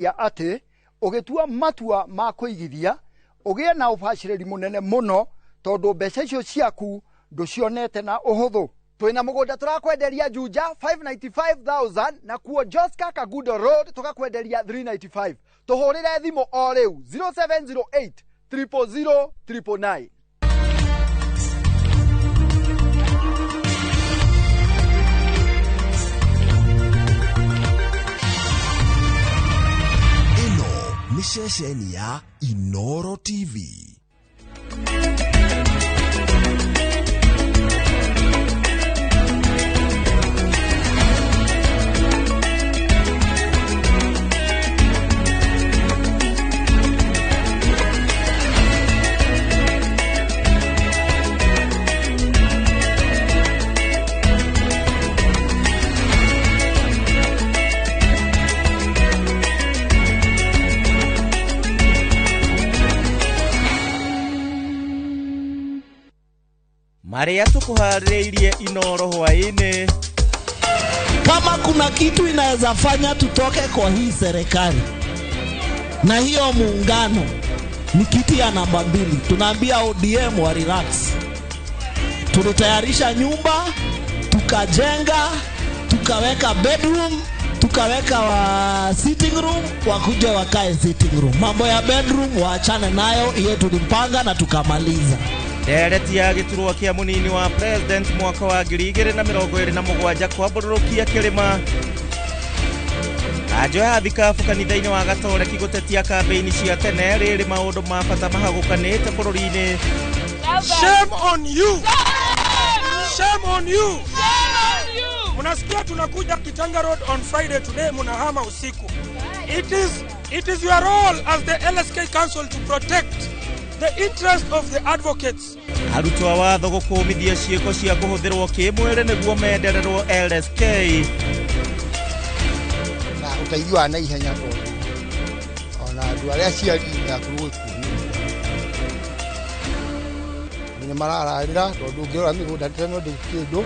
ya ate ugitua matua ma kuigithia ugie na ubashiriri munene muno tondu mbeca icio ciaku nducionete na uhuthu. Twina mugunda turakwenderia Juja 595,000 na kuo Joska Kagudo Road tukakwenderia 395. Tuhurire thimu o riu 0708 000 999. Ni shesheni ya Inoro TV. Maria tukuharirie Inoro hwaini. Kama kuna kitu inaweza fanya tutoke kwa hii serikali na hiyo muungano ni kiti ya namba 2. Tunaambia ODM wa relax. Tulitayarisha nyumba, tukajenga, tukaweka bedroom, tukaweka wa sitting room, wakuja wakae sitting room. Mambo ya bedroom waachane nayo, hiyo tulimpanga na tukamaliza. Dereti ya giturwa kia munini wa president mwaka wa 2027 kwa bururukia kirima. Ajo ya thikafu kanitha-ini wa Gatoreki gutetia kampeini cia tene riri maundu ma bata mahagukanite bururi-ini. Shame on you! Shame on you! Munasikia tunakuja Kitanga Road on Friday, today munahama usiku. It is your role as the LSK Council to protect the interest of the advocates. Arutwa watho gukumithia ciiko cia kuhuthirwo kimwere niguo mendererwo LSK. Na utaigua na ihenya to. Ona andu aria ciari na kuruku. Ni marararira tondu ngiora migunda teno ndikindu.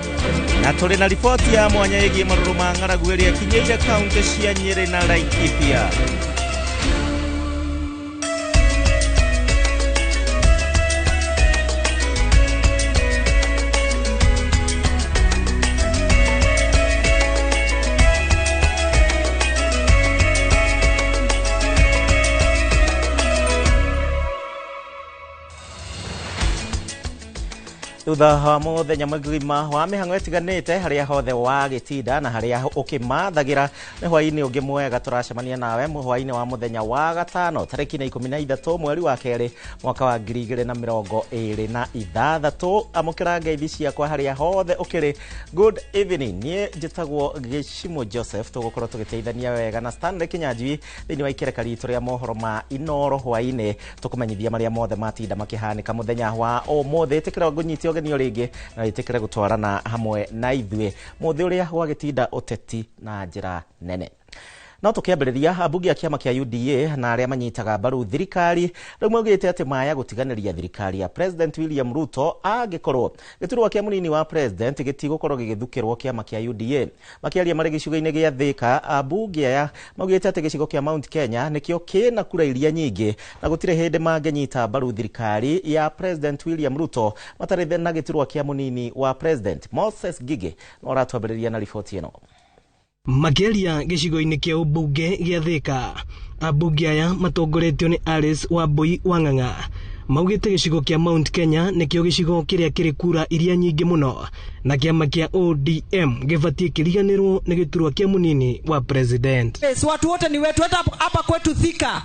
Na turi na ripoti ya mwanya yegie maruru ma ng'aragu iria kinyeire kaunti cia Nyeri na Laikipia. Thutha wa muthenya mwigima wa mihango itiganite haria hothe wa gitinda na haria ukimathagira ni hwaini ungi mwega turacemania nawe hwaini wa muthenya wa gatano tariki 13 mweri wa keri mwaka wa 2026 amukira ngeithi ciakwa haria hothe ukiri. Good evening, nie njitagwo Gishimo Joseph, tugukorwo tugiteithania wega na Stanley Kinyanjui thini wa ikereka ritu ria mohoro ma Inoro hwaini tukumenyithia maria mothe matinda makihanika muthenya wa umuthi. Tikira ngunyitio genio ringi na itikire gutwarana hamwe na ithue muthi uria wagitinda uteti na njira nene. No tukiambiriria abunge a kiama kia UDA na aria manyitaga mbaru thirikari riu maugite ati maya gutiganiria thirikari ya President William Ruto agikorwo giturwa kia munini wa president gitigukorwo gigithukirwo kiama kia UDA. Makiaria mari gicigo-ini gia Thika, abunge aya maugite ati gicigo kia Mount Kenya nikio kina kura iria nyingi na gutire hindi mangenyita mbaru thirikari ya President William Ruto matarithe na giturwa kia munini wa president. Moses Gige no ratwambiriria na ripoti ino. Makiaria gicigo-ini kia ubunge gia Thika, abunge aya matongoretio ni Alice Wambui Wang'ang'a maugite gicigo kia Mount Kenya nikio gicigo kiria kiri kura iria nyingi muno na kiama kia ODM gibatie kiriganirwo ni giturwa kia munini wa president. Watu wote ni wetu, hapa kwetu Thika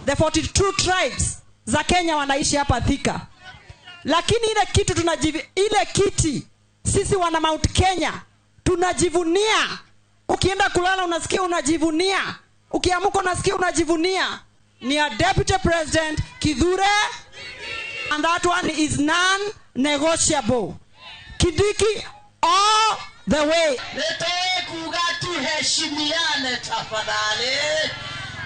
the 42 tribes za Kenya wanaishi hapa Thika, lakini ile kiti sisi wana Mount Kenya tunajivunia. Ukienda kulala unasikia unajivunia, ukiamuka unasikia unajivunia. Ni a deputy president Kithure, and that one is non-negotiable. Kindiki all the way. Nitoe kuga tuheshimiane tafadhali.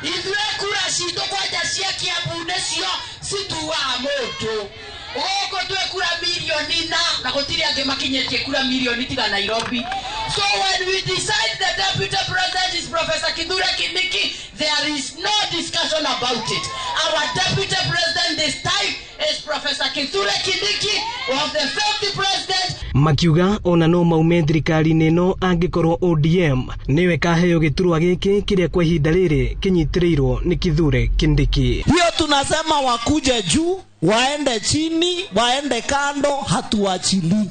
Idwe kura shindo kwa jasia Kiambu nesio situwa moto. Oko tuwe kura milioni na gutiri ange makinyetie kura milioni tiga Nairobi. So when we decide the deputy president is Professor Kithure Kindiki, there is no discussion about it. Our deputy president this time is Professor Kithure Kindiki of the 50th president. Makiuga ona no maume thirikari-inĩ ĩno angĩkorwo ODM nĩwe kaheo gĩturwa gĩkĩ kĩrĩa kwa ihinda rĩrĩ kĩnyitĩrĩirwo nĩ Kithure Kindiki. Hiyo tunasema wakuje juu, waende chini, waende kando, hatuachili.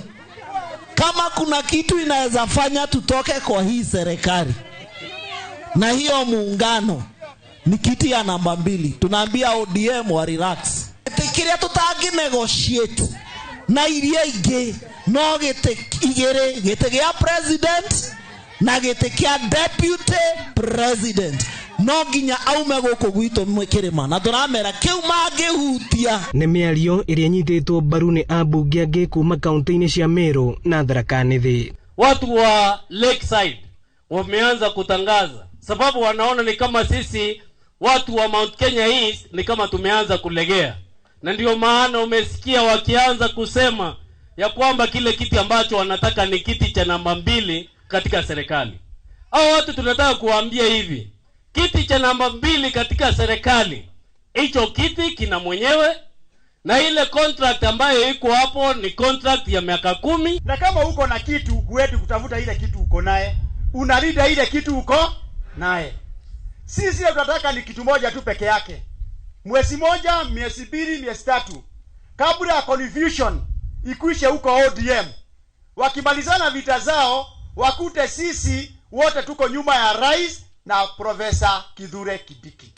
Kama kuna kitu inaweza fanya tutoke kwa hii serikali na hiyo muungano ni kiti ya namba 2. Tunaambia ODM wa relax. Tikiria tutangi negotiate na iria ingi no gite igere gite gya president na gite kya deputy president no ginya aume guku gwito mwikirima na turamera kiu mangihutia. Nĩ mĩario ĩrĩa nyitĩtwo mbaru nĩ ambunge angĩ kuma kaunti-inĩ cia Meru na Tharaka Nithi. Watu wa Lakeside wameanza kutangaza sababu wanaona ni kama sisi watu wa Mount Kenya East ni kama tumeanza kulegea, na ndio maana umesikia wakianza kusema ya kwamba kile kiti ambacho wanataka ni kiti cha namba 2 katika serikali. Hao watu tunataka kuwaambia hivi, kiti cha namba 2 katika serikali, hicho kiti kina mwenyewe, na ile contract ambayo iko hapo ni contract ya miaka 10. Na kama uko na kitu huendi kutafuta ile kitu uko naye, unalida ile kitu uko naye. Sisi tunataka ni kitu moja tu peke yake. Mwezi moja, miezi 2, miezi 3. Kabla ya confusion ikuishe huko ODM. Wakimalizana vita zao, wakute sisi wote tuko nyuma ya rais na Professor Kithure Kindiki.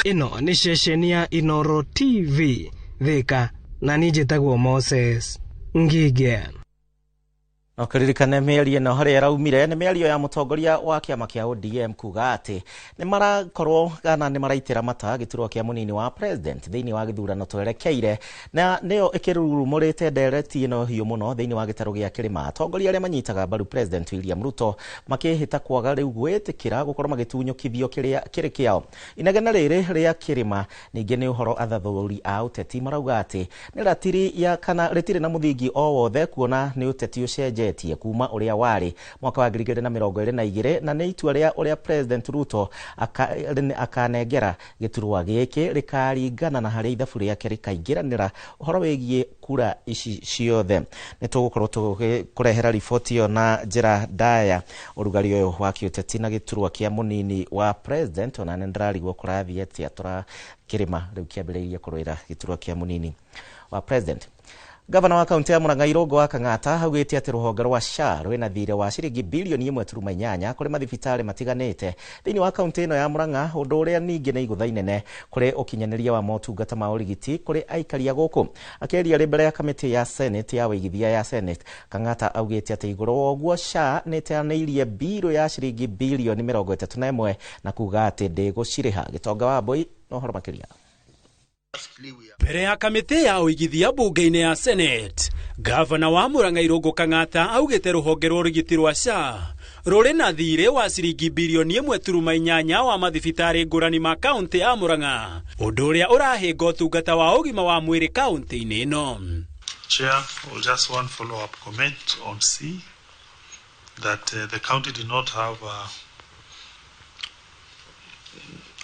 Ino ni ceceni ya Inoro TV Thika na nijitagwo Moses Ngige. Okaririkane mĩario ĩno harĩa raumire nĩ mĩario ya mũtongoria wa kĩama kĩa ODM kuga atĩ nĩ marakorwo kana nĩ maraitĩra mata gĩturwa kĩa mũnini wa president thĩinĩ wa gĩthurano twerekeire, na nĩyo ĩkĩrurumũrĩte ndereti ĩno hiũ mũno thĩinĩ wa gĩtarũ gĩa kĩrĩma. Atongoria arĩa manyitaga mbaru president William Ruto makĩhĩta kwaga rĩu gwĩtĩkĩra gũkorwo magĩtunyũkithio kĩrĩ kĩao. Inegene rĩrĩ rĩa kĩrĩma ningĩ nĩ ũhoro athathuri a ũteti marauga atĩ nĩ ratiri ya kana rĩtirĩ na mũthingi o wothe, kuona nĩ ũteti ũcenjetie kuma ũrĩa warĩ mwaka wa 2022 na nĩ itua rĩa ũrĩa president Ruto akanengera gĩturwa gĩkĩ rĩkaringana na harĩa ithabu rĩake rĩkaingĩranĩra ũhoro wĩgiĩ kura ici ciothe. Nĩ tũgũkorwo tũkũrehera riboti ĩyo na njĩra ndaya ũrugarĩ ũyũ wa kĩũteti na gĩturwa kĩa mũnini wa president, ona nĩ ndĩrarigwo kũrathiĩ atĩa tũrakĩrĩma rĩu kĩambĩrĩirie kũrũĩra gĩturwa kĩa mũnini wa president. Gavana wa kaunti ya Murang'a Irũngũ wa Kang'ata augĩte atĩ rũhonge rwa SHA rwĩna thirĩ wa ciringi bilioni 1.8 kũrĩ mathibitarĩ matiganĩte thĩinĩ wa kaunti ĩno ya Murang'a, ũndũ ũrĩa ningĩ nĩ igũtha inene kũrĩ ũkinyanĩria wa motungata ma ũrigiti kũrĩ aikaria gũkũ. Akĩaria rĩ mbere ya kamĩtĩ ya Senate ya ũigithia ya Senate, Kang'ata augĩte atĩ igũrũ wa ũguo SHA nĩ ĩteanĩirie mbirũ ya ciringi bilioni 31 na kuga atĩ ndĩgũcirĩha. Gĩtonga wa Mbũi no ũhoro makĩria. Mbere ya kamĩtĩ ya ũigithia mbunge-inĩ ya Senate, gavana wa Murang'a Irũngũ Kang'ata augĩte rũhonge rwa ũrigiti rwa SHA rũrĩ na thirĩ wa ciringi bilioni 1.8 wa mathibitarĩ ngũrani ma kaunti ya Murang'a, ũndũ ũrĩa ũrahĩnga ũtungata wa ũgima wa mwĩrĩ kaunti-inĩ ĩno. Chair, we'll just one follow-up comment on C that the county did not have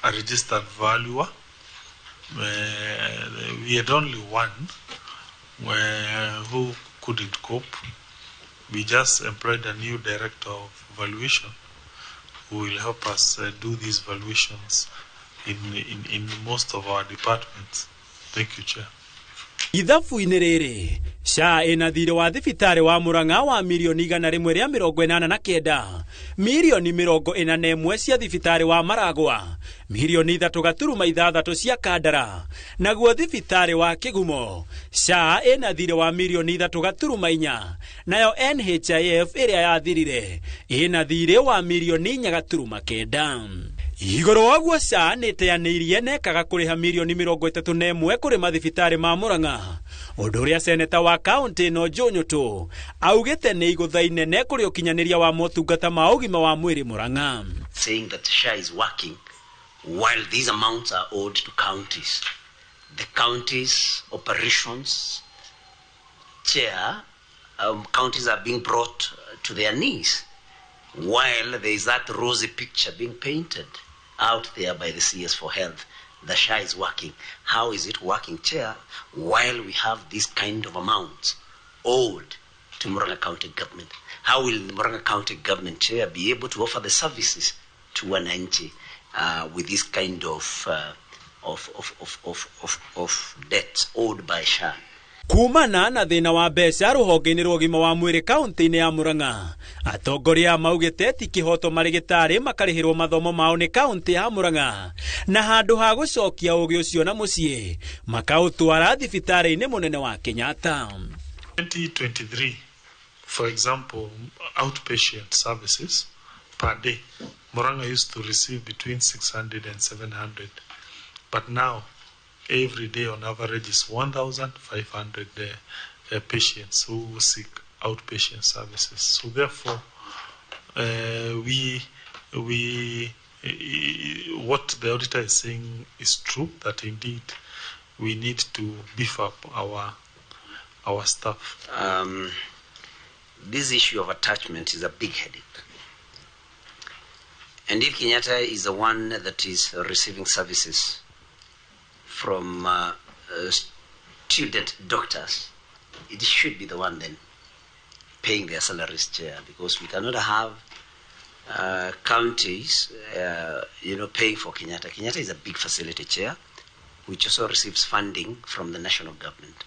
a registered valuer. We had only one who couldn't cope. We just employed a new director of valuation who will help us do these valuations in most of our departments. Thank you, Chair. Ithabu-inĩ rĩrĩ, SHA ĩna thirĩ wa thibitarĩ wa Murang'a wa milioni 189, milioni 41 cia thibitarĩ wa Maragwa, milioni 3.6 cia Kandara, naguo thibitarĩ wa Kigumo SHA ĩna thirĩ wa milioni 3.4, nayo NHIF ĩrĩa yathirire ĩna thirĩ wa milioni 4.9. Igũrũ waguo SHA nĩ ĩteanĩirie na ĩkaga kũrĩha milioni 31 kũrĩ mathibitarĩ ma Murang'a, ũndũ ũrĩa seneta wa kaunti ĩno Joe Nyoto augĩte nĩ igũtha inene kũrĩ ũkinyanĩria wa motungata ma ũgima wa mwĩrĩ Murang'a. Saying that SHA is working while these amounts are owed to counties. The counties' operations, Chair, counties are being brought to their knees. while there is that rosy picture being painted out there by the CS for Health, the SHA is working. How is it working, Chair, while we have this kind of amounts owed to Murang'a County government? How will the Murang'a County government, Chair, be able to offer the services to wananchi with this kind of debt owed by SHA? Kumana na thina wa mbeca ruhonge-ini rwa ũgima wa mwĩrĩ kaunti-inĩ ya Murang'a, atongoria maugĩte ti kĩhoto marigitari makarĩhĩrwo mathomo mao nĩ kaunti ya Murang'a, na handũ ha gũcokia ũgĩ ũcio na mũciĩ makaũtwara thibitarĩ-inĩ mũnene wa Kenyatta. 2023, for example, outpatient services per day, Murang'a used to receive between 600 and 700, but now every day on average is 1,500 patients who seek outpatient services. So therefore, what the auditor is saying is true, that indeed we need to beef up our staff. This issue of attachment is a big headache. And if Kenyatta is the one that is receiving services from student doctors, it should be the one then paying their salaries, Chair, because we cannot have counties, paying for Kenyatta. Kenyatta is a big facility, Chair, which also receives funding from the national government.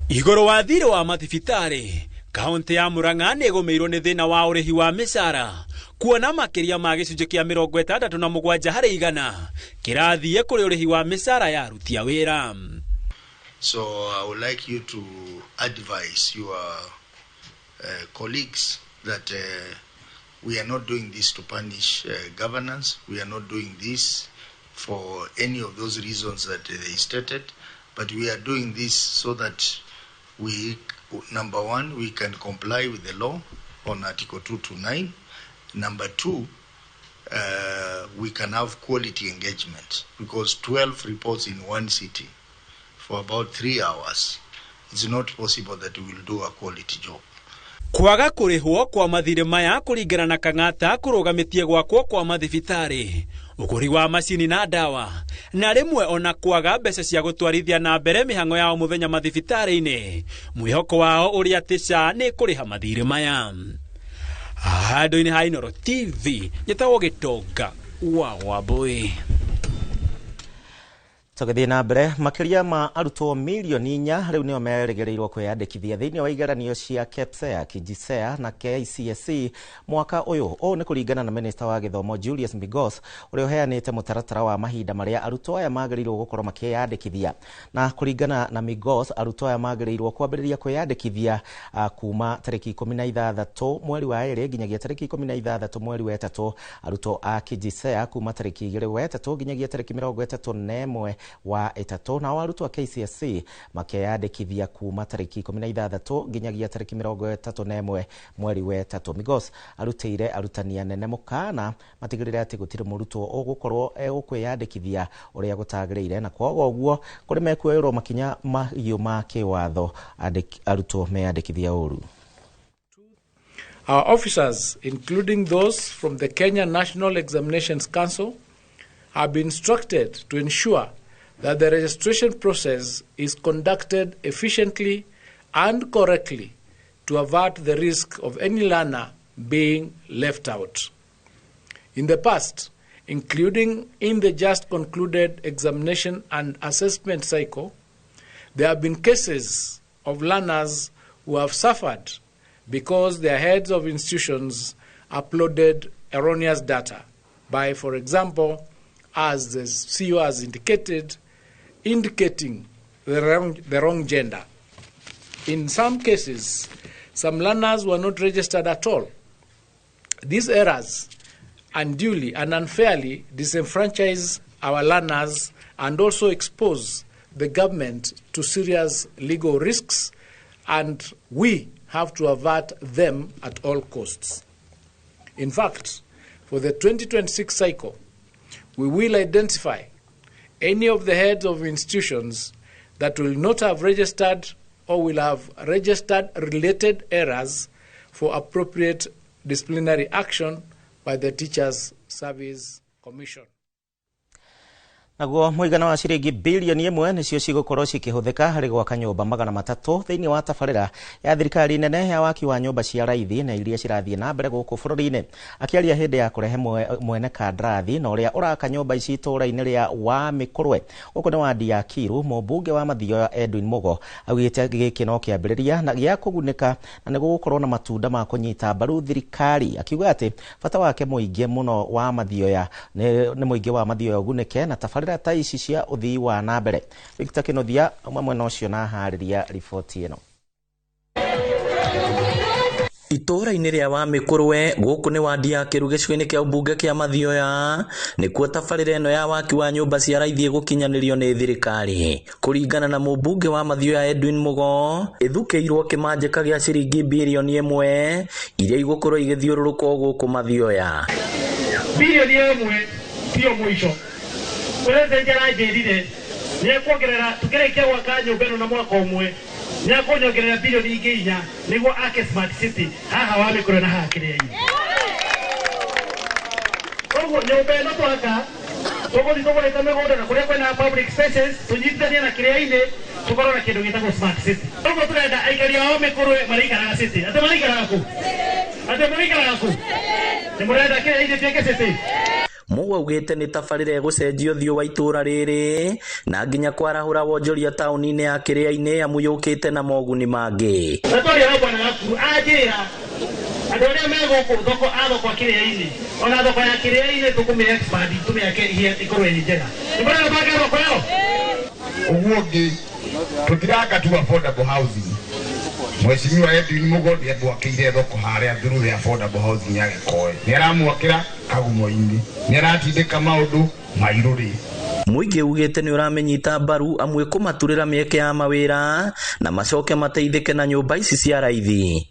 Igoro wa thirĩ wa mathibitarĩ, kaunti ya Murang'a nĩ ĩgũmĩirwo nĩ thĩna wa ũrĩhi wa mĩcara, kuona makĩria ma gĩcunjĩ kĩa 67 harĩ igana kĩrathiĩ kũrĩ ũrĩhi wa mĩcara ya aruti a wĩra. So I would like you to advise your colleagues that we are not doing this to punish governance. We are not doing this for any of those reasons that they stated, but we are doing this so that we, number one, we can comply with the law on Article 229. Number two, we can have quality engagement, because 12 reports in one city for about 3 hours, it's not possible that we will do a quality job. Kwaga kũrĩhwo kwa mathirĩ maya kũringana na Kang'ata kũrũgamĩtie gwakwo kwa mathibitarĩ, ũgũri wa macini na ndawa, na rĩmwe ona kwaga mbeca cia gũtwarithia na mbere mĩhang'o yao mũthenya mathibitarĩ-inĩ, mwĩhoko wao ũrĩa atĩ SHA nĩ kũrĩha mathirĩ maya. Handũ-inĩ ha Inooro TV, njĩtagwo Gĩtonga wa Wambũi. Tũgĩthiĩ na mbere, makĩria ma arutwo milioni 4 rĩu nĩo merĩgĩrĩirwo kwĩyandĩkithia thĩinĩ wa igeranio cia KPSEA, KJSEA na KCSE mwaka ũyũ. Ũũ nĩ kũringana na Minister wa Gĩthomo Julius Migos, ũrĩa ũheanĩte mũtaratara wa mahinda marĩa arutwo aya magĩrĩirwo gũkorwo makĩyandĩkithia. Na kũringana na Migos, arutwo aya magĩrĩirwo kwambĩrĩria kwĩyandĩkithia kuma tarĩki 16 mweri wa 2 nginyagia tarĩki 16 mweri wa 3. Arutwo a KJSEA kuma tarĩki 2 wa 3 nginyagia tarĩki 31 wa 3, na arutwo a KCSE makeyandĩkithia kuma tarĩki 16 nginyagia tarĩki 31 mweri wa 3. Migos arutĩire arutani anene mũkana matigĩrĩre atĩ gũtirĩ mũrutwo ũgũkorwo kwĩyandĩkithia ũrĩa gũtagĩrĩire, na kwa ũguo kũrĩ mekuoerwo makinya mahiũ ma kĩwatho arutwo meyandĩkithia ũru. Our officers, including those from the Kenya National Examinations Council, have been instructed to ensure that the registration process is conducted efficiently and correctly to avert the risk of any learner being left out. In the past, including in the just concluded examination and assessment cycle, there have been cases of learners who have suffered because their heads of institutions uploaded erroneous data by, for example, as the CEO has indicating the wrong gender. In some cases, some learners were not registered at all. These errors unduly and unfairly disenfranchise our learners and also expose the government to serious legal risks, and we have to avert them at all costs. In fact, for the 2026 cycle, we will identify any of the heads of institutions that will not have registered or will have registered related errors for appropriate disciplinary action by the Teachers Service Commission. Naguo muigana wa ciringi bilioni 1 nicio cigukorwo cikihuthika hari gwaka nyumba 300 thiini wa tabarira ya thirikari nene ya waki wa nyumba cia raithi na iria cirathie na mbere guku bururi-ini. Akiaria hindi ya kurehe mwene kandrathi na uria uraka nyumba ici itura-ini ria wa Mikurwe guku ni wadi ya Kiru, mubunge wa Mathioya Edwin Mugo augite giki no kiambiriria na gia kugunika na ni gukorwo na matunda ma kunyita mbaru thirikari, akiuga ati bata wake muingi muno wa Mathioya ni muingi wa Mathioya ugunike na tabarira ta ici cia uthii wa na mbere. Victor Kinothia mwena ucio na hariria ripoti ino. Itora-ini ria wa Mikurwe guku ni wadi ya Kiru gicigo-ini kia ubunge kia Mathioya nikuo tabarira ino ya waki wa nyumba cia raithi gukinyanirio ni thirikari. Kuringana na mubunge wa Mathioya Edwin Mugo, ithukiirwo kimanjika gia ciringi bilioni 1 iria igukorwo igithiururuka guku Mathioya. Bilioni 1 tio mwisho. Kureze njara njirire ni kuongerera tukirikia gwaka nyumba ino na mwaka umwe ni akunyongerera bilioni ingi 4 niguo ake smart city haha wa Mikurwe na haha Kiria-ini. Koguo nyumba ino twaka tuguthi tugurite migunda na kuria kwina public spaces tunyitithanie na Kiria-ini tukorwo na kindu gitagwo smart city. Koguo turenda aikari a Mikurwe marikaraga city ati marikaraga ku ni murenda Kiria-ini tuike city. Mugo augite ni tabarira egucenjia uthio wa itura riri na nginya kwarahura wonjoria tauni-ini ya Kiria-ini amuyukite na moguni mangi. Tatori ya bwana Gakuru ajira adoria meguku thoko athoko Kiria-ini ona thoko ya Kiria-ini tukume expand tumiyake ikorwe ni njega. Ibara banga thoko yo uguogi tutiraka tu affordable housing. Mheshimiwa Edwin Mugo ni adwakire thoko haria through the affordable housing ya Gikoe ni aramwakira kagumo-ini ni aratindika maundu mairuri. Muingi ugite ni uramenyita mbaru amwe kumaturira mieke ya mawira na macoke mateithike na nyumba ici cia raithi.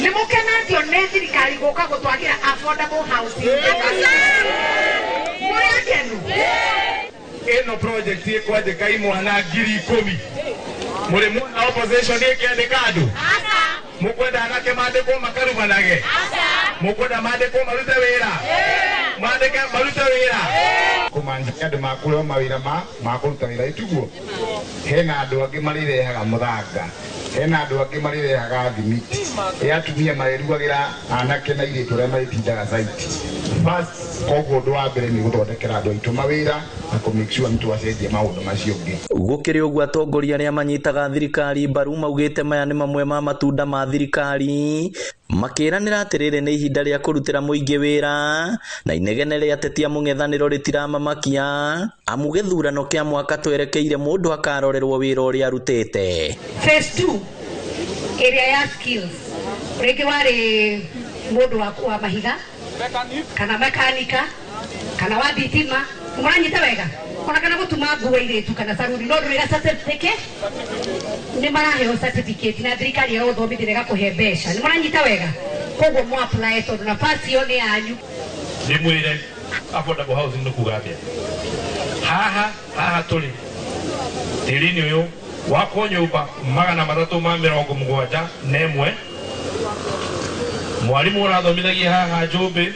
Ni mukenatio ni thirikari guka gutwagira affordable housing. Muragenu eno project ikwandika imwana 10,000 muri mwana opposition ikiandika andu mukwenda anake mandikwo makarubanage mukwenda mandikwo marute wira mandike marute wira kumanja andu makureho mawira makuruta wira ituguo. Hena andu angi marirehaga muthanga, hena andu angi marirehaga thimiti, atumia marirugagira anake na iritu ria maritindaga saiti. Bas koguo undu wa mbere ni guthondekera andu aitu mawira na ku make sure nitwacenjia maundu macio ngi. Gukiri uguo atongoria aria manyitaga thirikari mbaru maugite maya ni mamwe ma matunda ma thirikari, makiranira atiriri ni ihinda ria kurutira muingi wira na inegene ria ateti a mung'ethaniro ritiramamakia amu githurano kia mwaka twerekeire mundu akarorerwo wira uria arutite. Phase 2 area ya skills rege wari mundu wa mahiga kana mekanika kana wa thitima muranyita wega ona kana gutuma nguo iritu kana saruni no nduriga certificate ni maraheo certificate na thirikari ya uthomithia gakuhe mbeca ni muranyita wega koguo mu apply tondu nafasi yo ni yanyu. Ni mwire affordable housing no kugathia haha tuli tirini uyu wako nyumba 370 nemwe mwalimu urathomithagia haha Njumbi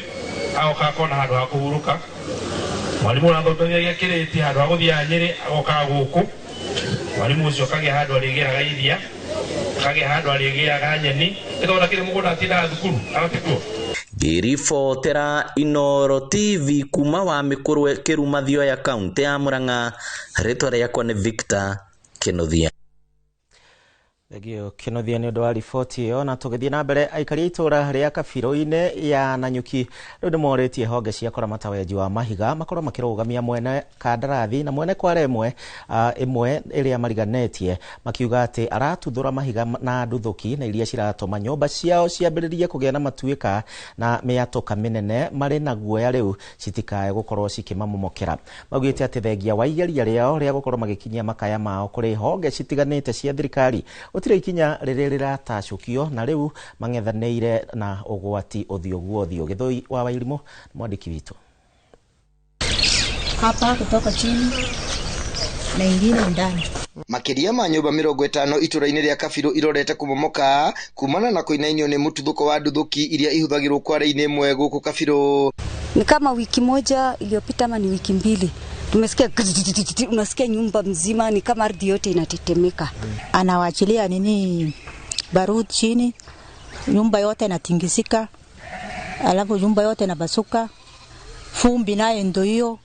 agoka akona handu ha kuhuruka, mwalimu urathomithagia Kiriti handu ha guthia Nyeri agoka guku, mwalimu ucio kagia handu arigiraga iria kagia handu arigiraga nyeni ithona kiri mugunda atinda thukuru agatikuo. Girifotera Inoro TV kuma wa Mikurwe Kiru Mathioya kaunti ya Murang'a. Ritwa riakwa ni Victor Kinothia. Thegio Kinothia ni undu wa riboti iyo, na tugithie na mbere aikari itura ria Kabiro-ini ya Nanyuki riu ni moretie honge cia kuramata wenji wa mahiga makorwo makirugamia mwene kandarathi na mwene kwaremwe imwe iria mariganetie makiuga ati aratuthura mahiga na nduthuki na iria ciratuma nyumba ciao ciambiririe kugia na matuika na miatoka minene mari na guoya riu citikae gukorwo cikimamomokera. Maugite ati thengia wa igeria riao ria gukorwo magikinyia makaya mao kuri honge citiganite cia thirikari utire ikinya riri riratacukio na riu mang'ethaneire na ugwati uthio guothio. Githoi wa Wairimu mwandiki witu hapa kutoka chini na ingine ndani. Makiria ma nyumba 50 itũra-inĩ rĩa Kabirũ irorete kumomoka kumana na kuinainio ni mututhuko wa nduthuki iria ihuthagirwo kware-inĩ imwe gũkũ Kabirũ. Ni kama wiki moja iliyopita ama ni wiki mbili tumesikia unasikia nyumba mzima ni kama ardhi yote inatetemeka. Anawachilia nini barudi chini, nyumba yote inatingizika, alafu nyumba yote inabasuka, fumbi naye ndio hiyo,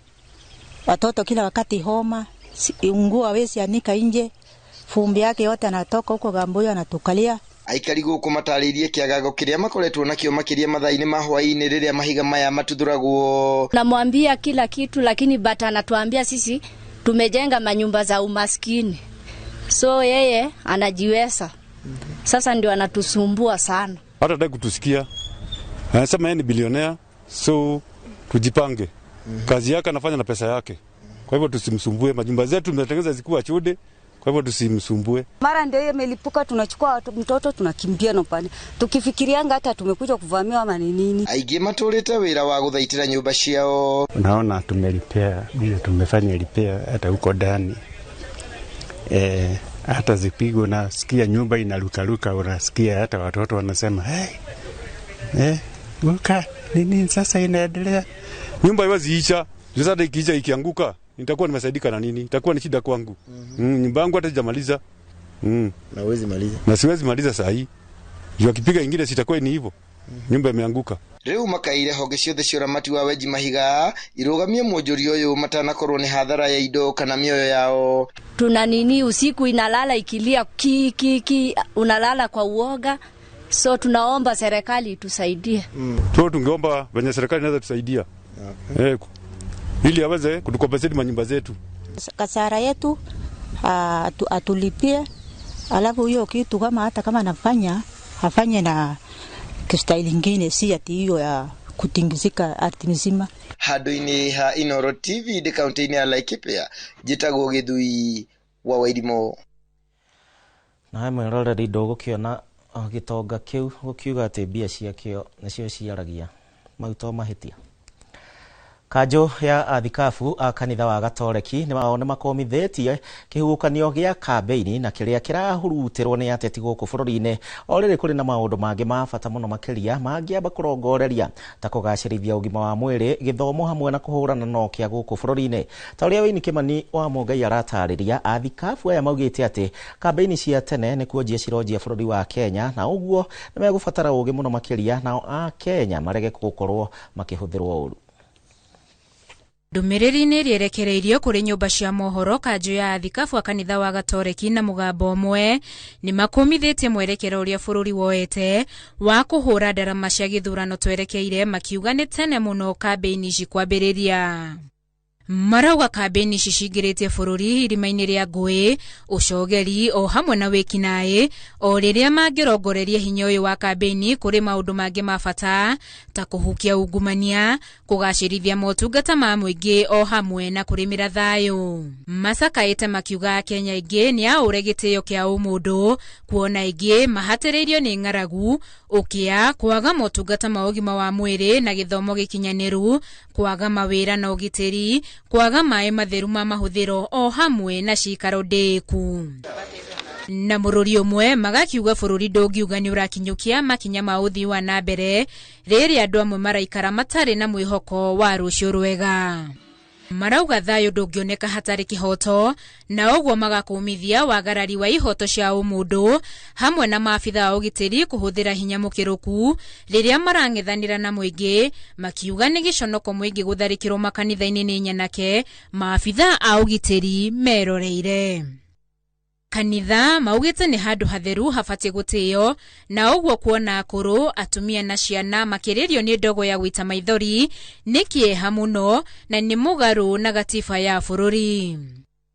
watoto kila wakati homa, nguo hawezi anika nje, fumbi yake yote anatoka huko Gamboyo anatukalia. Aikari gũkũ matarĩirie kĩagago kĩrĩa makoretwo nakĩo makĩria mathaa-inĩ ma hwaĩ-inĩ rĩrĩa mahiga maya matuthuragwo. Namwambia kila kitu lakini bata anatuambia sisi tumejenga manyumba za umaskini. So yeye anajiweza. Sasa ndio anatusumbua sana. Hata dai kutusikia. Anasema yeye ni bilionea, so tujipange. Kazi yake anafanya na pesa yake. Kwa hivyo tusimsumbue, majumba zetu tumetengeneza zikuwa chude. Kwa hivyo tusimsumbue. Mara ndio yeye melipuka, tunachukua mtoto tunakimbia no pale. Tukifikirianga hata tumekuja kuvamiwa ama nini. Aingĩ matũrĩte wĩra wa gũthaitĩra nyũmba ciao. Unaona tumelipea, bila tumefanya repair hata huko ndani. Hata zipigo na sikia nyumba inarukaruka, unasikia hata watoto wanasema Luka nini sasa inaendelea? Nyumba haiwezi isha. Sasa ikiisha ikianguka nitakuwa nimesaidika na nini? Itakuwa ni shida kwangu. Nyumba yangu hata sijamaliza. Na uwezi maliza. Na siwezi maliza saa hii. Jua kipiga ingine sitakuwa ni hivyo. Nyumba imeanguka. Rĩu makaire honge ciothe cia ũramati wa wenji mahiga irugamie mwonjoria ũyũ matanakorwo nĩ hathara ya indo kana mioyo yao. Tuna nini usiku inalala ikilia unalala kwa uoga. So tunaomba serikali tusaidie. Tungeomba venye serikali inaweza tusaidia. Okay. Ili aweze kutukompensate manyumba zetu. Kasara yetu atulipie, alafu hiyo kitu kama hata kama anafanya afanye na kistaili nyingine, si ati hiyo ya kutingizika ardhi nzima. Handũ-inĩ ha Inoro TV de kaunti-inĩ ya Laikipia njĩtagwo Gĩthui wa Wairimo. Na mwĩroreri ndũgũkĩona gĩtonga kĩu gũkiuga atĩ mbia ciakĩo nĩcio ciaragia maũto mahĩtia. Kanjo ya athikabu a kanitha wa Gatoreki nĩ makomithitie kĩhuhũkanio gĩa kambeini na kĩrĩa kĩrahurutirwo nĩ ateti gũkũ bũrũri-inĩ o rĩrĩ kũrĩ na maũndũ mangĩ ma bata mũno makĩria mangĩamba kũrongoreria ta kũgacĩrithia ũgima wa mwĩrĩ, gĩthomo hamwe na kũhũrana na ũkĩa gũkũ bũrũri-inĩ. Ta ũrĩa Wini Kĩmani wa Mũngai aratarĩria, athikabu aya maugĩte atĩ kambeini cia tene nĩ kuonjia cironjia bũrũri wa Kenya, na ũguo nĩ megũbatara ũgĩ mũno makĩria nao a Kenya marege gũkorwo makĩhũthĩrwo ũru. Ndũmĩrĩri-inĩ rĩerekereirio kũrĩ nyũmba cia mohoro, kanjũ ya athikabu a kanitha wa Gatoreki na mũgambo ũmwe nĩ makũmithĩtie mwerekero ũrĩa bũrũri woete wa kũhũra ndarama cia gĩthurano twerekeire, makiuga nĩ tene mũno kambeini ici kwambĩrĩria. Marauga kambeini ici cingĩrĩtie bũrũri irima-inĩ rĩa ngũĩ, ũcogeri o hamwe na wĩkinaĩ, o rĩrĩa mangĩrongoreria hinya ũyũ wa kambeini kũrĩ maũndũ mangĩ ma bata ta kũhukia ungumania, kũgacĩrithia motungata ma mũingĩ o hamwe na kũrĩmĩra thayũ. Macakaĩte makiuga Kenya ingĩ nĩ aũre gĩtĩo kĩa ũmũndũ, kuona ingĩ mahatĩrĩirio nĩ ng'aragu, ũkĩa, kwaga motungata ma ũgima wa mwĩrĩ na gĩthomo gĩkinyanĩru, kwaga mawĩra na ũgitĩri, kwaga maĩ matheru ma mahũthĩro o hamwe na cikaro ndĩku. Na mũrũri ũmwe magakiuga bũrũri ndũngiuga nĩ ũrakinyũkia makinya ma ũthii wa na mbere rĩrĩa andũ amwe maraikara matarĩ na mwĩhoko wa rũciũ rwega. Marauga thayũ ndũngĩoneka hatarĩ kĩhoto, na ũguo magakũmithia wagarari wa ihoto cia ũmũndũ hamwe na maabitha a ũgitĩri kũhũthĩra hinya mũkĩrũku rĩrĩa marang'ethanĩra na mũingĩ, makiuga nĩ gĩconoko mũingĩ gũtharĩkĩrwo makanitha-inĩ nĩ nyanake, maabitha a ũgitĩri meroreire. Kanitha maugĩte nĩ handũ hatheru habatie gũtĩo, na ũguo kuona akũrũ, atumia na ciana makĩrĩrio nĩ ndogo ya gũita maithori nĩ kĩeha mũno na nĩ mũgarũ na gatiba ya bũrũri.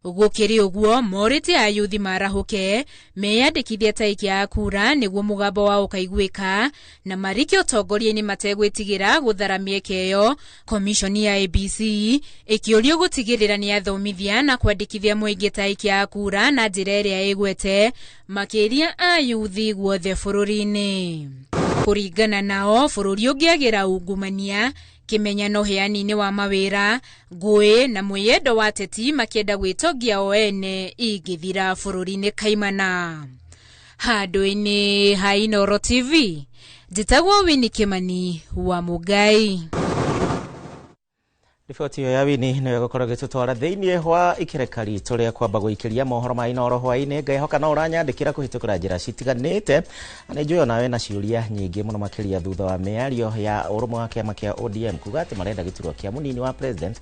Gũkĩrĩ ũguo morĩte ayuthi marahũke meyandĩkithie tarĩki ya kura nĩguo mũgambo wao ũkaiguĩka, na marike ũtongoria-inĩ mategwĩtigĩra gũtharamia ĩyo. Komishoni ya ABC ĩkĩũrio gũtigĩrĩra nĩ athomithia na kwandĩkithia mũingĩ tarĩki ya kura na njĩra ĩrĩa ĩgwete makĩria ayuthi guothe bũrũri-inĩ. Kũringana nao, bũrũri ũngĩagĩra ungumania, kimenyano heani-inĩ wa mawĩra ngũĩ na mwĩyendo wa ateti makĩenda gwĩtongia o ene ingĩthira bũrũri-inĩ kaimana. Handũ-inĩ ha Inooro TV, njĩtagwo Winnie Kimani wa Mugai. Riboti ya Winnie nĩ gũkorwo gĩtũtwara thĩinĩ wa ikerekari tũrĩa kwamba gũikĩria mohoro ma Inooro hwaĩ-inĩ. Ngehoka no ũranyandĩkĩra kũhĩtũkĩra njĩra citiganĩte. Nĩ njũĩ nawe na ciũria nyingĩ mũno makĩria thutha wa mĩario ya ũrũmwe wa kĩama kĩa ODM kuga atĩ marenda gĩturwa kĩa mũnini wa president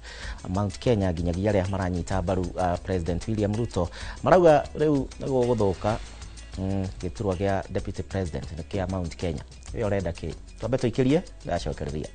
Mount Kenya nginyagia arĩa maranyita mbaru President William Ruto. Marauga rĩu nĩguo gũthũka gĩturwa gĩa deputy president kĩa Mount Kenya. Wĩ ũrenda kĩ? Twambe tũikĩrie ngacokereria.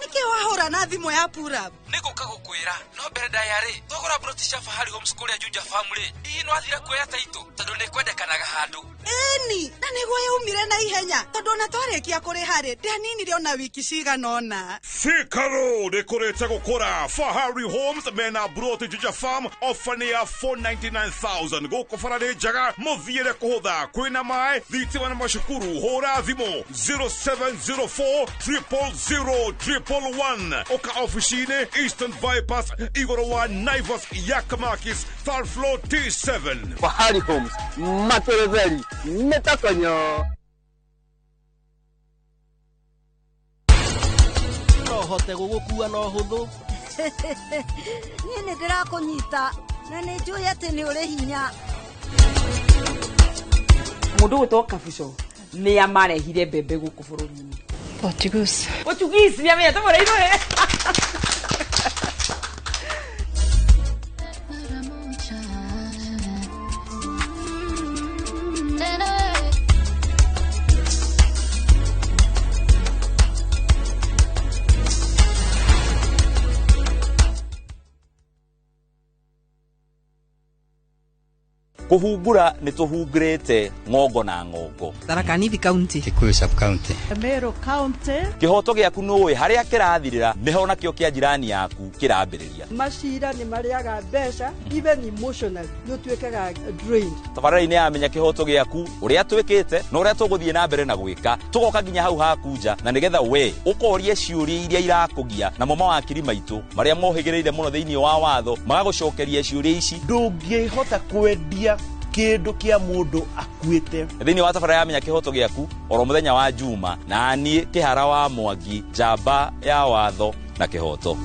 Niki wahora na thimu ya pura niguka gukwira no mbere ndayari thogora broti Safari Homes kuria Juja family ii no athira kuoya taito tondu ni kwendekanaga handu eni na niguo yaumire na ihenya tondu na twarikia kuri hari ndanini rio na wiki ciganona Sikaro dekorete gukura Fahari Homes mena broti Juja farm offering ya 499,000 guko farade jaga muthiire kuhutha kwina mai thitima na mashukuru hora thimo 0704 000 oka officine Eastern Bypass Igorowa Naivas Yakamakis third floor T7 Fahari Homes Matereveri Metakonyo hote gugukua no huthu ni ndirakunyita na ni njui ati ni uri hinya mundu gutoka fisho ni amarehire bebe guku bururi-ini Portuguese ni amenya tamore ino kuhumbura ni tuhungurite ngongo na ngongo Tharaka Nithi County Kikuyu sub county Meru County kihoto giaku nuwe haria kirathirira niho nakio kia jirani yaku kirambiriria mashira ni mariaga mbeca even emotionally you twekaga drained tabarĩra-inĩ yamenya kihoto giaku uria twikite no uria tuguthie na mbere na gwika tugoka nginya hau hakunja na nigetha we ukorie ciuria iria irakugia na mama wa kiri maitu maria mohigireire muno thiini wa watho magagucokeria ciuria ici ndungihota kwendia kindu kia mundu akuite thiini wa tabarĩra yamenya kihoto giaku oro muthenya wa Juma na nie Kihara wa Mwangi njamba ya watho na kihoto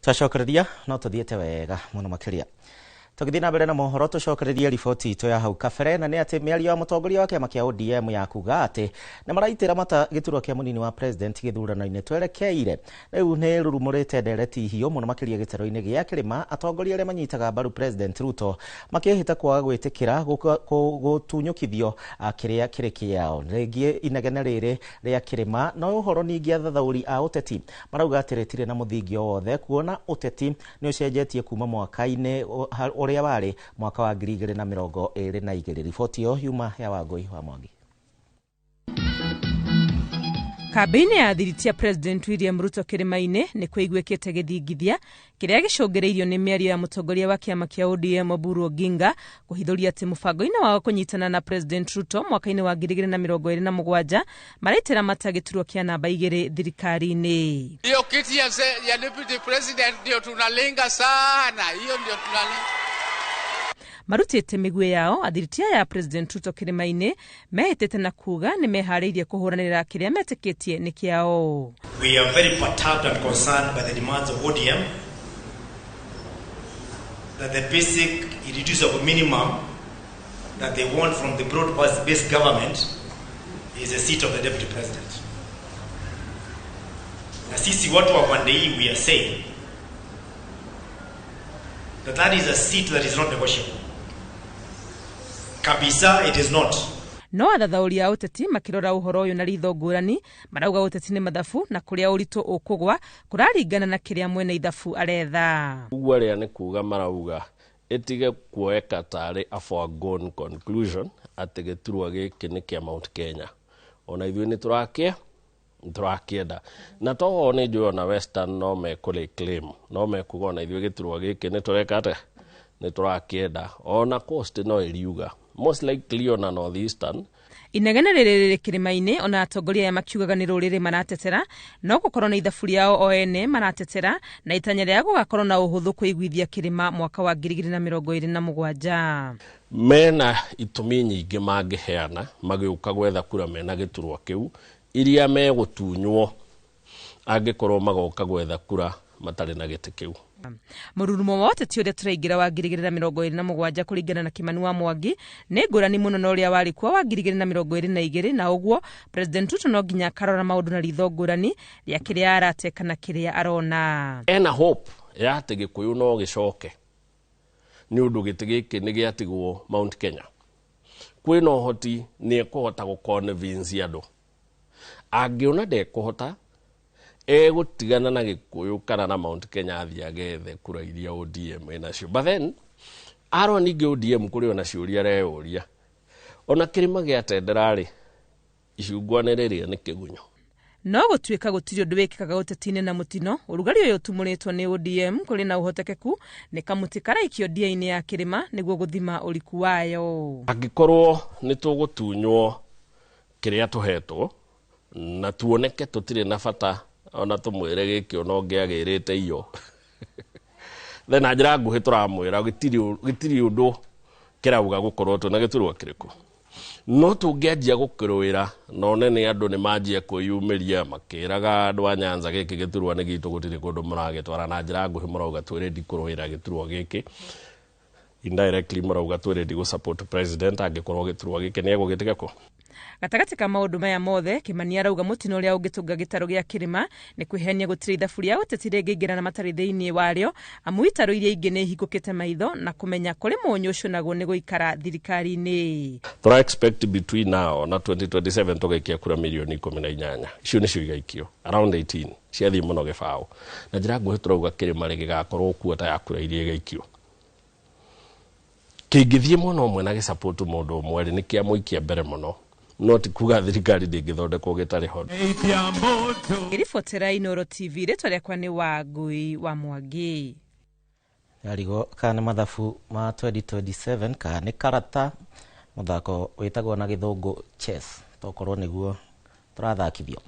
Twacokereria no tuthiete wega muno makiria tugithii na mbere na mohoro tucokererie riboti itu ya hau kabere na ni ati miario ya mutongoria wa kiama kia ODM ya kuga ati na maraitira mata giturwa kia munini wa president githurano-ini twerekeire riu ni rurumurite ndereti hiyo muno makiria gitero-ini gia kirima atongoria aria manyitaga mbaru president Ruto makihita kwaga gwitikira gutunyukithio kiria kiri kiao ringi inegene riri ria kirima no uhoro ningi athathauri a uteti marauga atiretire na muthingi wothe kuona uteti ni ucenjetie kuma mwaka-ini uria wari mwaka wa 2022. Riboti yo yuma ya Wangui wa Mwangi. Kabine ya thiritia President William Ruto kirimaine ni kwiguikite githingithia kiria gicungireirio ni miario ya mutongoria wa kiama kia ODM Oburu Oginga kuhithuria ati mubango-ini wa kunyitana na President Ruto mwaka-ini wa 2027 maraitira matagiturwo kia namba 2 thirikari-ini. Hiyo kiti ya deputy president ndio tunalenga sana, hiyo ndio tunalenga. Marutite migwe yao athiritia ya President Ruto kirimaine mehitete na kuga ni mehariirie kuhuranira kiria metikitie ni kiao. We are very perturbed and concerned by the demands of ODM that the basic irreducible minimum that they want from the broad-based government is a seat of the deputy president. Na sisi watu wa pande hii we are saying that is a seat that is not negotiable. Kabisa, it is not. No athathauri a uteti makirora uhoro uyu na ritho ngurani marauga uteti ni mathabu na kuria uritu ukugwa kuraringana na kiria mwene ithabu aretha. Ugwa ria ni kuga marauga etige kuoeka tari a foregone conclusion ati giturwa giki ni kia Mount Kenya. Ona ithuĩ nĩ tũrakienda na toho nĩ njũĩ ona Western no mekũrĩ claim no mekuga ona ithuĩ gĩturwa gĩkĩ nĩ tũreka atĩa nĩ tũrakienda ona Coast no ĩriuga most likely ona North Eastern. Inegene rĩrĩ kĩrĩma-inĩ ona atongoria aya makiugaga nĩ rũrĩrĩ maratetera no gũkorwo na ithabu rĩao o ene maratetera na itanya rĩa gũgakorwo na ũhũthũ kũiguithia kĩrĩma mwaka wa 2027. Mena itũmi nyingĩ mangĩheana magĩũka gwetha kura mena gĩturwa kĩu iria megũtunywo angĩkorwo magoka gwetha kura matarĩ na gĩtĩ kĩu. Mũrurumo wa ũteti ũrĩa tũraingĩra wa 2027 kũringana na Kimani wa Mwangi nĩ ngũrani mũno na ũrĩa warĩ kuo wa 2022 na ũguo President Ruto no nginya akarora maũndũ na ritho ngũrani rĩa kĩrĩa arateka na kĩrĩa arona. Ena hope ya atĩ Gĩkũyũ no gĩcoke nĩ ũndũ gĩtĩ gĩkĩ nĩ gĩatigwo Mount Kenya. Kwĩna ũhoti nĩ ekũhota gũconvince andũ. Angĩona ndekũhota egũtigana na Gĩkũyũ kana na Mount Kenya athiĩ agethe kura iria ODM enacio. But then aro ningĩ ODM kũrĩ ona ciũria areyũria. Ona kĩrĩma gĩatendera-rĩ icungwa nĩ rĩrĩa nĩ kĩgunyũ. No gũtuĩka gũtirĩ ũndũ wĩkĩkaga ũteti-inĩ na mũtino ũrugarĩ ũyũ ũtumũrĩtwo nĩ ODM kũrĩ na ũhotekeku nĩ kamũtĩ karaikio ndia-inĩ ya kĩrĩma nĩguo gũthima ũriku wayo. Angĩkorwo nĩ tũgũtunywo kĩrĩa tũhetwo na tuoneke tũtirĩ na bata ona tũmwĩre gĩkĩ ona ũngĩagĩrĩte iyo then njĩra nguhĩ tũramwĩra gĩtirĩ ũndũ kĩrauga gũkorwo twĩna gĩturwa kĩrĩkũ. No tũngĩanjia gũkĩrũĩra na one nĩ andũ nĩ manjia kwĩyumĩria makĩraga andũ a Nyanza gĩkĩ gĩturwa nĩ gitũ gũtirĩ kũndũ mũragĩtwara na njĩra nguhĩ mũrauga twĩrendi kũrũĩra gĩturwa gĩkĩ. Indirectly mũrauga twĩrendi gũsupport president angĩkorwo gĩturwa gĩkĩ nĩ egũgĩtiga kũ. Gatagatĩ ka maũndũ maya mothe Kimani arauga mũtino ũrĩa ũngĩtũnga gĩtarũ gĩa kĩrĩma nĩ kwĩhenia gũtirĩ ithabu rĩa ũteti rĩngĩingĩra na matarĩ thĩinĩ warĩo amu itarũ iria ingĩ nĩ ihingũkĩte maitho na kũmenya kũrĩ mũnyũ ũcio naguo nĩ gũikara thirikari-inĩ. Tũra expect between now na 2027 tũgaikia kura milioni 18 icio nĩcio igaikio around 18 ciathiĩ mũno gĩbaũ na njĩra nguhĩ tũrauga kĩrĩma gĩgakorwo kuota ya kura iria igaikio. Kĩngĩthiĩ mũno ũmwe na gĩsupport mũndũ ũmwe nĩ kĩa mũikia mbere mũno. No ti kuga thirikari ndĩngĩthondekwo gĩtarĩ ho. Iribotera Inooro TV rĩtwa rĩakwa nĩ Wangui wa Mwangi. Yarigo kana mathabu ma 2027 kana karata muthako wĩtagwo na gĩthũngũ chess tokorwo nĩguo tũrathakithio.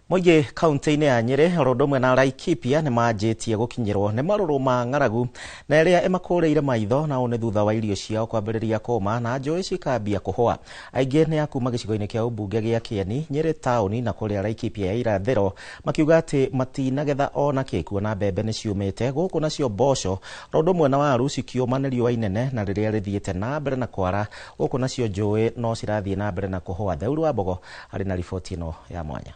Mũingĩ kaunti-inĩ ya Nyeri oro ũmwe na Laikipia nĩ manjĩtie gũkinyĩrwo nĩ marũrũ ma ng'aragu na ĩrĩa ĩmakũrĩire maitho na one thutha wa irio ciao kwambĩrĩria kũma na njũĩ cikambia kũhũa. Aingĩ nĩ akuma gĩcigo-inĩ kĩa ũmbunge gĩa Kieni, Nyeri taũni na kũrĩa Laikipia ya irathĩro makiuga atĩ matinagetha ona kĩ kuona mbembe nĩ ciumĩte gũkũ nacio mboco oro ũmwe na waru cikiũma nĩ riũa inene na rĩrĩa rĩthiĩte na mbere na kwara gũkũ nacio njũĩ no cirathiĩ na mbere na kũhũa. Theuru wa Mbogo arĩ na riboti ĩno ya mwanya.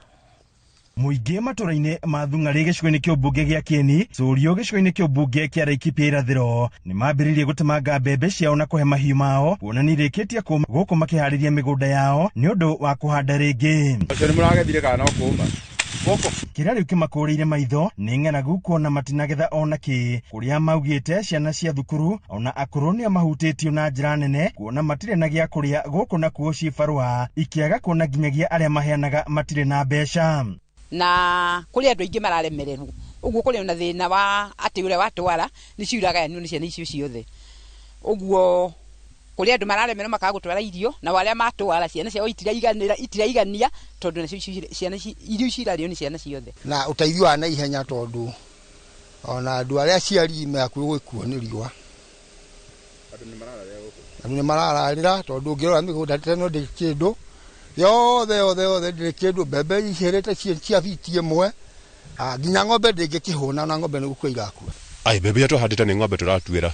Mũingĩ matũra-inĩ ma Thung'arĩ gĩcigo-inĩ kĩa ũmbunge gĩa Kieni, Curio gĩcigo-inĩ kĩa ũmbunge kĩa Laikipia irathĩro nĩ mambĩrĩirie gũtemanga mbembe ciao na kũhe mahiũ mao kuona nĩ irĩkĩtie kũma gũkũ makĩharĩria mĩgũnda yao nĩ ũndũ wa kũhanda rĩngĩ. Acio nĩ mũragethire kana no kũma gũkũ kĩrĩa rĩu kĩmakũrĩire maitho nĩ ng'aragu kuona matinagetha ona kĩ kũrĩa maugĩte ciana cia thukuru ona akũrũ nĩ mahutĩtio na njĩra nene kuona matirĩ na gĩa kũrĩa gũkũ nakuo cibarũa ikĩaga kuona nginyagia arĩa maheanaga matirĩ na mbeca na kuri andu aingi mararemererwo uguo kuri ona thina wa ati ure watwara ni ciuraga ni ciana icio ciothe uguo kuri andu mararemererwo makaga gutwara irio na wale matwara ciana ciao itiraiganira tondu na ciana irio cirario ni ciana ciothe na uteithio wa na ihenya tondu ona andu aria ciari meakuo gwikuo ni riwa andu ni marararira tondu ngirora migunda teno ndi kindu yothe ndĩ kĩndũ mbembe icerete cia fiti ĩmwe nginya ng'ombe ndĩngĩkĩhũna na ng'ombe nĩ gũkua igakua. Ai mbembe ya tũhandĩte nĩ ng'ombe tũratuĩra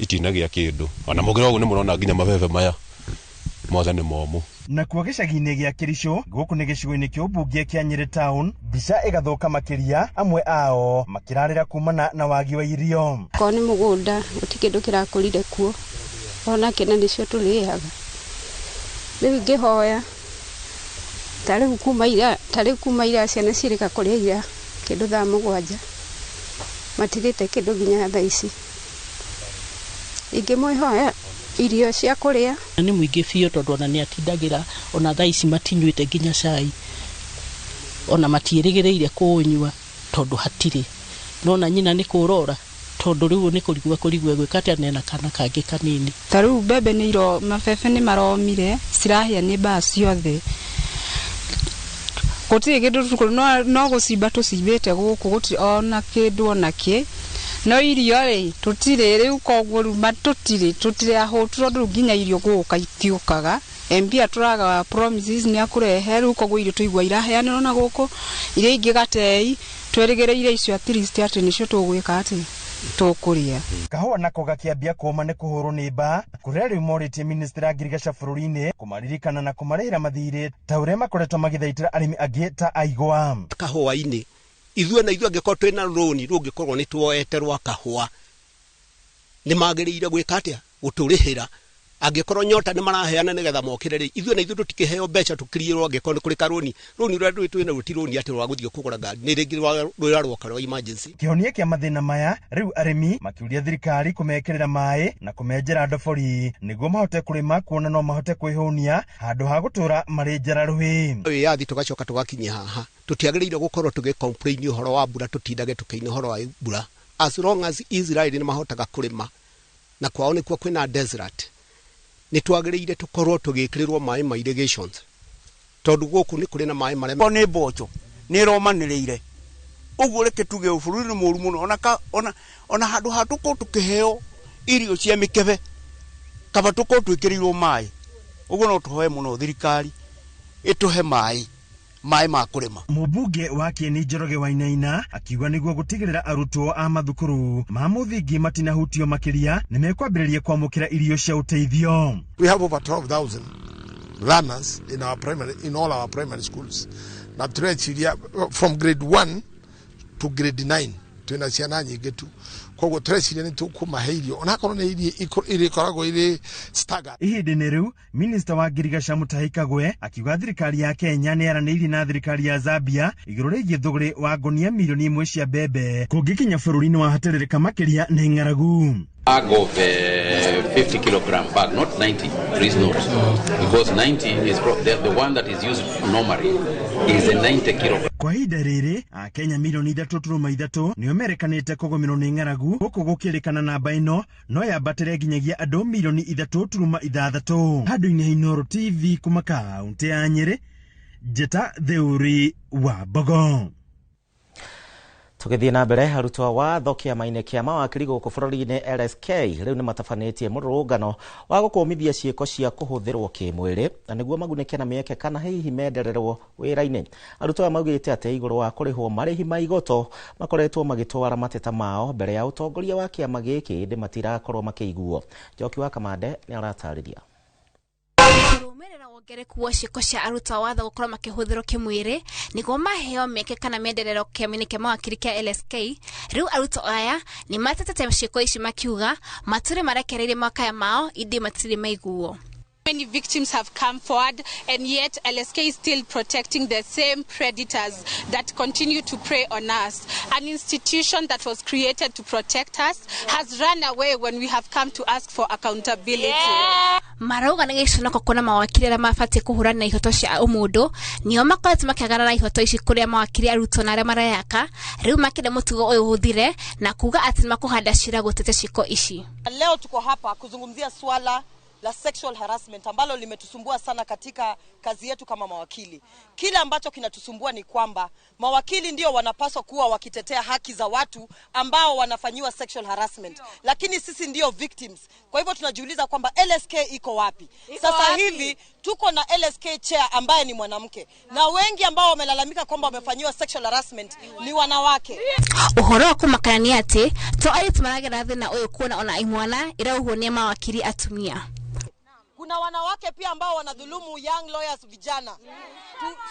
itinagĩa kĩndũ ona mũgĩra ũguo nĩ mũrona nginya mabebe maya mothe nĩ momũ. Nakuo gĩcagi-inĩ gĩa Kĩricũ gũkũ nĩ gĩcigo-inĩ kĩa ũmbunge kĩa Nyeri town mbica ĩgathoka makĩria amwe ao makĩrarĩra kumana na wagi wa irio. Ko nĩ mũgũnda gũtirĩ kĩndũ kĩrakũrire kuo ona kĩna nĩcio tũrĩaga rĩu ngĩhoya tarĩu kuma ira ciana cirĩka kũrĩa ira kĩndũ thaa mũgwanja matirĩte kĩndũ nginya thaa ici ingĩmũhoya irio cia kũrĩa. Nĩ mũingĩ biũ tondũ ona nĩ atindagira ona thaa ici matinyuĩte nginya cai ona matiĩrĩgĩrĩire kũnyua tondũ hatirĩ nona nyina nĩ kũrora tondũ rĩu nĩ kũrigua gwĩka atĩa nena kana kangĩ kanini. Ta rĩu mbembe mabebe nĩ maromire cirahĩa nĩ mbaa ciothe. Gũtirĩ kĩndũ no gũcimba tũcimbĩte gũkũ gũtirĩ ona kĩndũ ona kĩ. No irio rĩ tutirĩ rĩu koguo ruma tutirĩ ahũtu tondũ nginya irio gũka itiũkaga. Mbia turaga promises nĩ akũrehe rĩu koguo irio tuigua iraheanĩrwo na gũkũ iria ingĩ gatei twerĩgĩrĩire icio at least atĩ nĩcio tũgwĩka atĩ tũkũrĩa. Kahũa nako gakĩambia kũũma nĩ kũhũrwo nĩ mbaa kũrĩa rĩu morĩtie ministra ngirigaca bũrũri-inĩ kũmaririkana na kũmarĩhĩra mathirĩ ta ũrĩa makoretwo magĩthaitĩra arĩmi angĩ ta aigwa. Kahũa-inĩ ithuĩ angĩkorwo twĩna rũni rũngĩkorwo nĩ tuoete rwa kahũa nĩ magĩrĩire gwĩka atĩa gũtũrĩhĩra angĩkorwo nyota nĩ maraheana nĩgetha mokĩre rĩ ithuĩ tũtikĩheo mbeca tũkirĩrwo angĩkorwo nĩ kũrĩ karũni rũrĩa twĩna rũtirũni atĩ rwa gũthiĩ kũgũra ngari nĩ rĩngĩ rwĩra rwoka rwa emergency. Kĩhonia kĩa mathĩna maya rĩu arĩmi makĩũria thirikari kũmekĩrĩra maĩ na kũmenjera ndobori nĩguo mahote kũrĩma kuona no mahote kwĩhũnia handũ ha gũtũra marĩ njararũĩ. Wĩyathi tũgacoka tũgakinyia haha tũtiagĩrĩire gũkorwo tũgĩcomplain ũhoro wa mbura tũtindage tũkĩina ũhoro wa mbura as long as Israel nĩ mahotaga kũrĩma na kwao nĩkuo kwĩna desert nĩ twagĩrĩire tũkorwo tũgĩkĩrĩrwo maĩ ma irrigations tondũ gũkũ nĩ kũrĩ na maĩ marĩa nĩ mboco nĩ romanĩrĩire ũguo reke tuge bũrũri nĩ mũru mũno ona handũ ha tũkorwo tũkĩheo irio cia mĩkebe kaba tũkorwo twĩkĩrĩirwo maĩ ũguo no tũhoe mũno thirikari ĩtũhe maĩ ma kũrĩma. Mũmbunge wa Kieni Njoroge Wainaina akiuga nĩguo gũtigĩrĩra arutwo a mathukuru ma mũthingi matinahutio makĩria nĩ mekwambĩrĩria kwamũkĩra irio cia ũteithio. We have over 12,000 learners in all our primary schools. Na tureciria from grade 1 to grade 9 twina ciana nyingĩ tu. Koguo tureciria nĩ tũkũmahe irio onakorwo nĩ irio ikoragwo irĩ staggered. Ihinda-inĩ rĩu minista wa Ngirigaca Mutahi Kagwe akiuga thirikari ya Kenya nĩ yaranĩirie na thirikari ya Zambia igũrũ rĩgiĩ thũgũrĩ wa ngonia milioni 1 cia mbembe kũngĩkinya bũrũri-inĩ wa haterereka makĩria nĩ ng'aragu. Bag of 50 kilogram bag, not 90, please note, because 90 is the one that is used normally is a 90 kilogram. Kwa ihinda rĩrĩ Akenya milioni 3.3 nĩo merekanĩte kũgũmĩrwo nĩ ng'aragu gũkũ gũkĩrĩkana namba ĩno no yambatĩre nginyagia andũ milioni 3.6. Handũ-inĩ ha Inooro TV kuma kaunti ya Nyĩrĩ, Njeta Theuri wa Bogo. Tũgĩthiĩ na mbere arutwo wa kĩama-inĩ kĩa mawakiri gũkũ bũrũri-inĩ LSK rĩu nĩ matabanĩtie mũrũrũngano wa gũkũmithia ciĩko cia kũhũthĩrwo kĩmwĩrĩ na nĩguo magunĩke na mĩeke kana hihi mendererwo wĩra-inĩ. Arutwo aya maugĩte atĩ igũrũ wa kũrĩhwo marĩhi ma igoto makoretwo magĩtwara mateta mao mbere ya ũtongoria wa kĩama gĩkĩ ndĩ matirakorwo makĩiguo. Njoki wa Kamande nĩ aratarĩria. Kũrũmĩrĩra wongereku wa ciĩko cia arutwo watho gũkorwo makĩhũthĩrwo kĩmwĩrĩ nĩguo maheo mĩeke kana menderero kĩama-inĩ kĩa mawakiri kĩa LSK. Rĩu arutwo aya nĩ matetete ciĩko ici makiuga matirĩ marekereirie makaya mao indi matirĩ maiguo. Many victims have come forward, and yet LSK is still protecting the same predators that continue to prey on us. An institution that was created to protect us has run away when we have come to ask for accountability. Marauga nĩ gĩconoko kuna mawakiri arĩa mabatie kũhũrana na ihoto cia ũmũndũ nĩo makoretwo makĩagarara ihoto ici kũrĩa mawakiri arutwo na arĩa marayaka rĩu makĩenda mũtugo ũyũ ũthire na kuga atĩ makũhanda cira gũtete ciĩko ici. Leo tuko hapa kuzungumzia swala la sexual harassment ambalo limetusumbua sana katika kazi yetu kama mawakili. Kile ambacho kinatusumbua ni kwamba mawakili ndio wanapaswa kuwa wakitetea haki za watu ambao wanafanyiwa sexual harassment, lakini sisi ndio victims. Kwa hivyo tunajiuliza kwamba LSK iko wapi? Sasa hivi tuko na LSK chair ambaye ni mwanamke na wengi ambao wamelalamika kwamba wamefanyiwa sexual harassment ni wanawake. Uhoro wa kumakania ati to ayi maragera thina uyu kuona ona imwana irauhonia mawakili atumia. Kuna wanawake pia ambao wanadhulumu young lawyers vijana.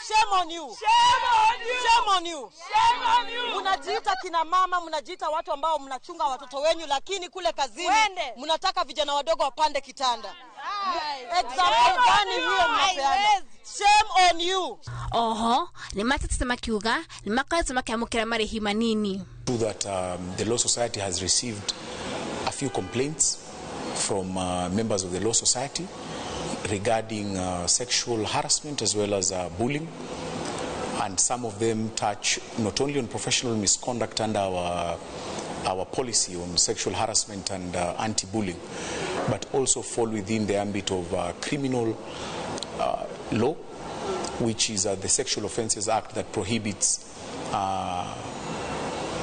Shame on you. Shame on you. Shame on you. Shame on you. Mnajiita kina mama, mnajiita watu ambao mnachunga watoto wenyu, lakini kule kazini mnataka vijana wadogo wapande kitanda. Example gani hiyo mnapeana? Shame on you. Oho, ni matetete makiuga, ni makazo makiamukira marĩhi manini. That the Law Society has received a few complaints from members of the law society regarding sexual harassment as well as bullying. And some of them touch not only on professional misconduct under our policy on sexual harassment and anti-bullying, but also fall within the ambit of criminal law, which is the Sexual Offences Act that prohibits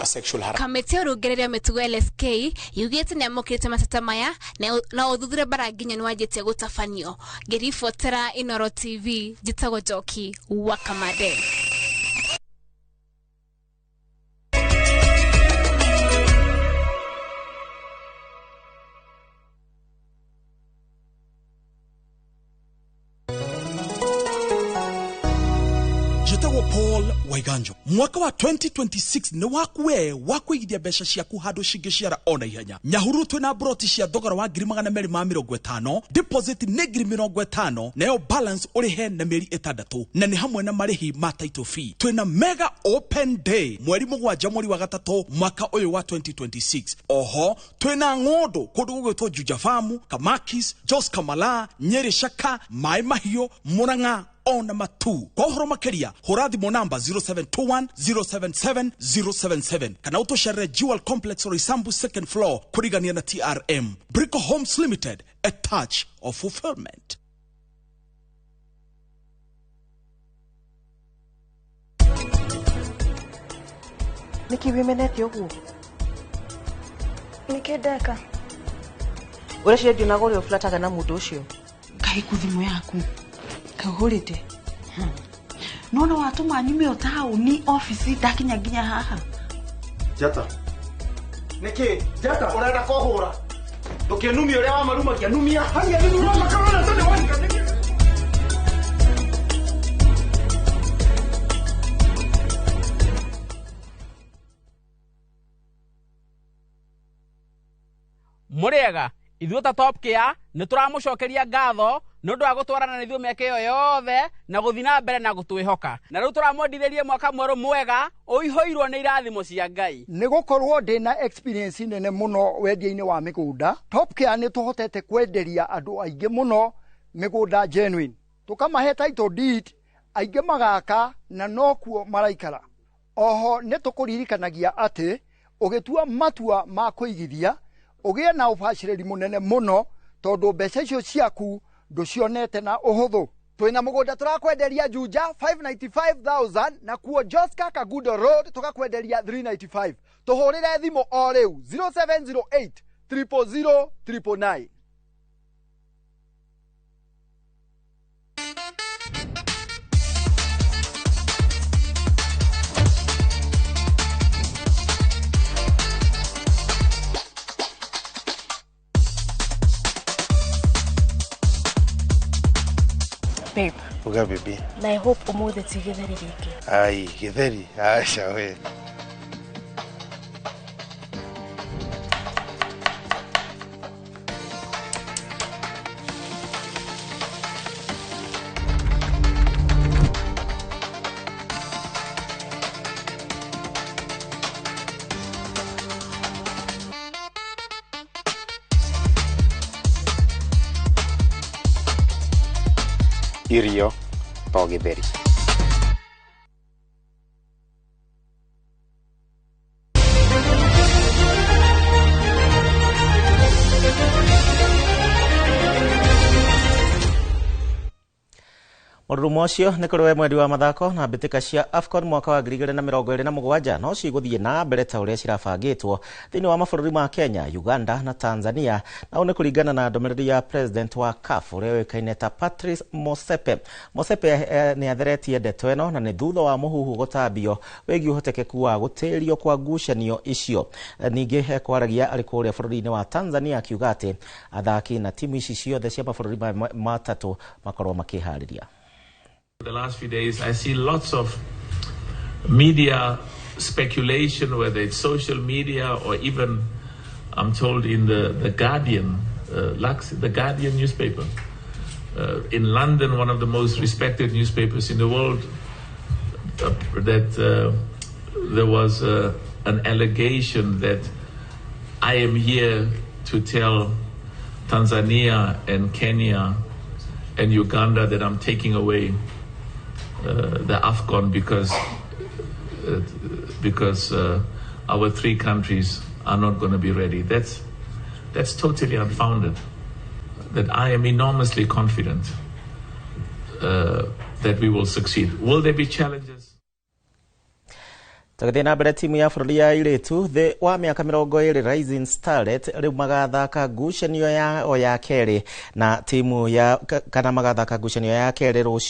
sexual harassment. Kamiti urugereria mitugo LSK yugite ne amukirite matata maya na uthuthure baraginya nwajetie gutafanio ngiribotera Inoro TV jitago Njoki wa Kamade. Paul Waiganjo. Mwaka wa 2026 ni wakuwe wakuigidia besha ciaku handu cingiciara ona ihenya. Nyahuru twina broti cia thogora wa 250, deposit ni 50, nayo balance urihe na mieri 6 na ni hamwe na marihi ma title fee. Twina mega open day mweri mugwanja mweri wa gatatu mwaka uyu wa 2026. Oho twina ngondo kundu gugwitwo Juja Farm, Kamakis, Jos Kamala, Nyeri Shaka, Mai Mahio, Muranga on matu. Kwa uhoro makeria, hurathi mo namba 0721-077-077. Kana utoshere Jewel Complex or Isambu second floor, kurigania na TRM. Brico Homes Limited, a touch of fulfillment. Niki wimenete ugu? Nikideka. Urashia dinagori oflataga na mudo ucio. Kahikuthimo yaku. Kahurite. Nona watuma nyume otao ni office dakinyaginya haha. Jata. Niki, Jata urenda kohura. Ukinumia uria wa maruma kianumia. Haya ni uroma kana tane wanika niki. Muriega ithuota top kia nituramucokeria ngatho nundu wa gutwarana na ithuo miaka iyo yothe na guthina mbere na gutwihoka na riu turamwendithĩrie mwaka mweru mwega uihoirwo ni irathimo cia Ngai ni gukorwo ndina experience nene muno wendia-ini wa migunda. Top Care ni tuhotete kwenderia andu aingi muno migunda genuine, tukamahe title deed aingi magaka na nokuo maraikara. Oho ni tukuririkanagia ati ugitua matua ma kuigithia ugie na ubaciriri munene muno tondu mbeca icio ciaku nducionete na uhuthu. Twina mugunda turakwenderia Juja 595,000 na kuo Joska Kagudo Road tukakwenderia 395. Tuhurire thimo o riu 0708 000 999. Babe. Uga baby. Na I hope umuthe ti githeri giki. Ai, githeri. Acha we. Irio to githeri. Murumo cio ni kurwe mwedi wa mathako na mbitika cia AFCON mwaka wa 2027 no ciguthie na mbere ta uria cirabangitwo thiini wa mabũrũri ma Kenya, Uganda na Tanzania, na une kuringana na ndomereri ya president wa CAF uria wikaine ta Patrice Motsepe. Motsepe ni atheretie ndeto eno na ni thutha wa muhuhu gutambio wegi uhotekeku wa gutirio kwa ngucanio icio. Ningi kwaragia ari kuria bũrũri-inĩ wa Tanzania akiuga ati athaki na timu ici ciothe cia mabũrũri matatu makorwo makihariria. The last few days, I see lots of media speculation, whether it's social media or even, I'm told, in the Guardian, the Guardian newspaper. In London, one of the most respected newspapers in the world, that there was an allegation that I am here to tell Tanzania and Kenya and Uganda that I'm taking away the AFCON because our 3 countries are not going to be ready. That's totally unfounded. That I am enormously confident that we will succeed. Will there be challenges? Tagethina mbere timu ya bũrũri ya airĩtu thĩ wa mĩaka 20 Rising Starlet rĩu magathaka ngucanio ya kerĩ na timu ya kana magathaka ngucanio ya kerĩ rũciũ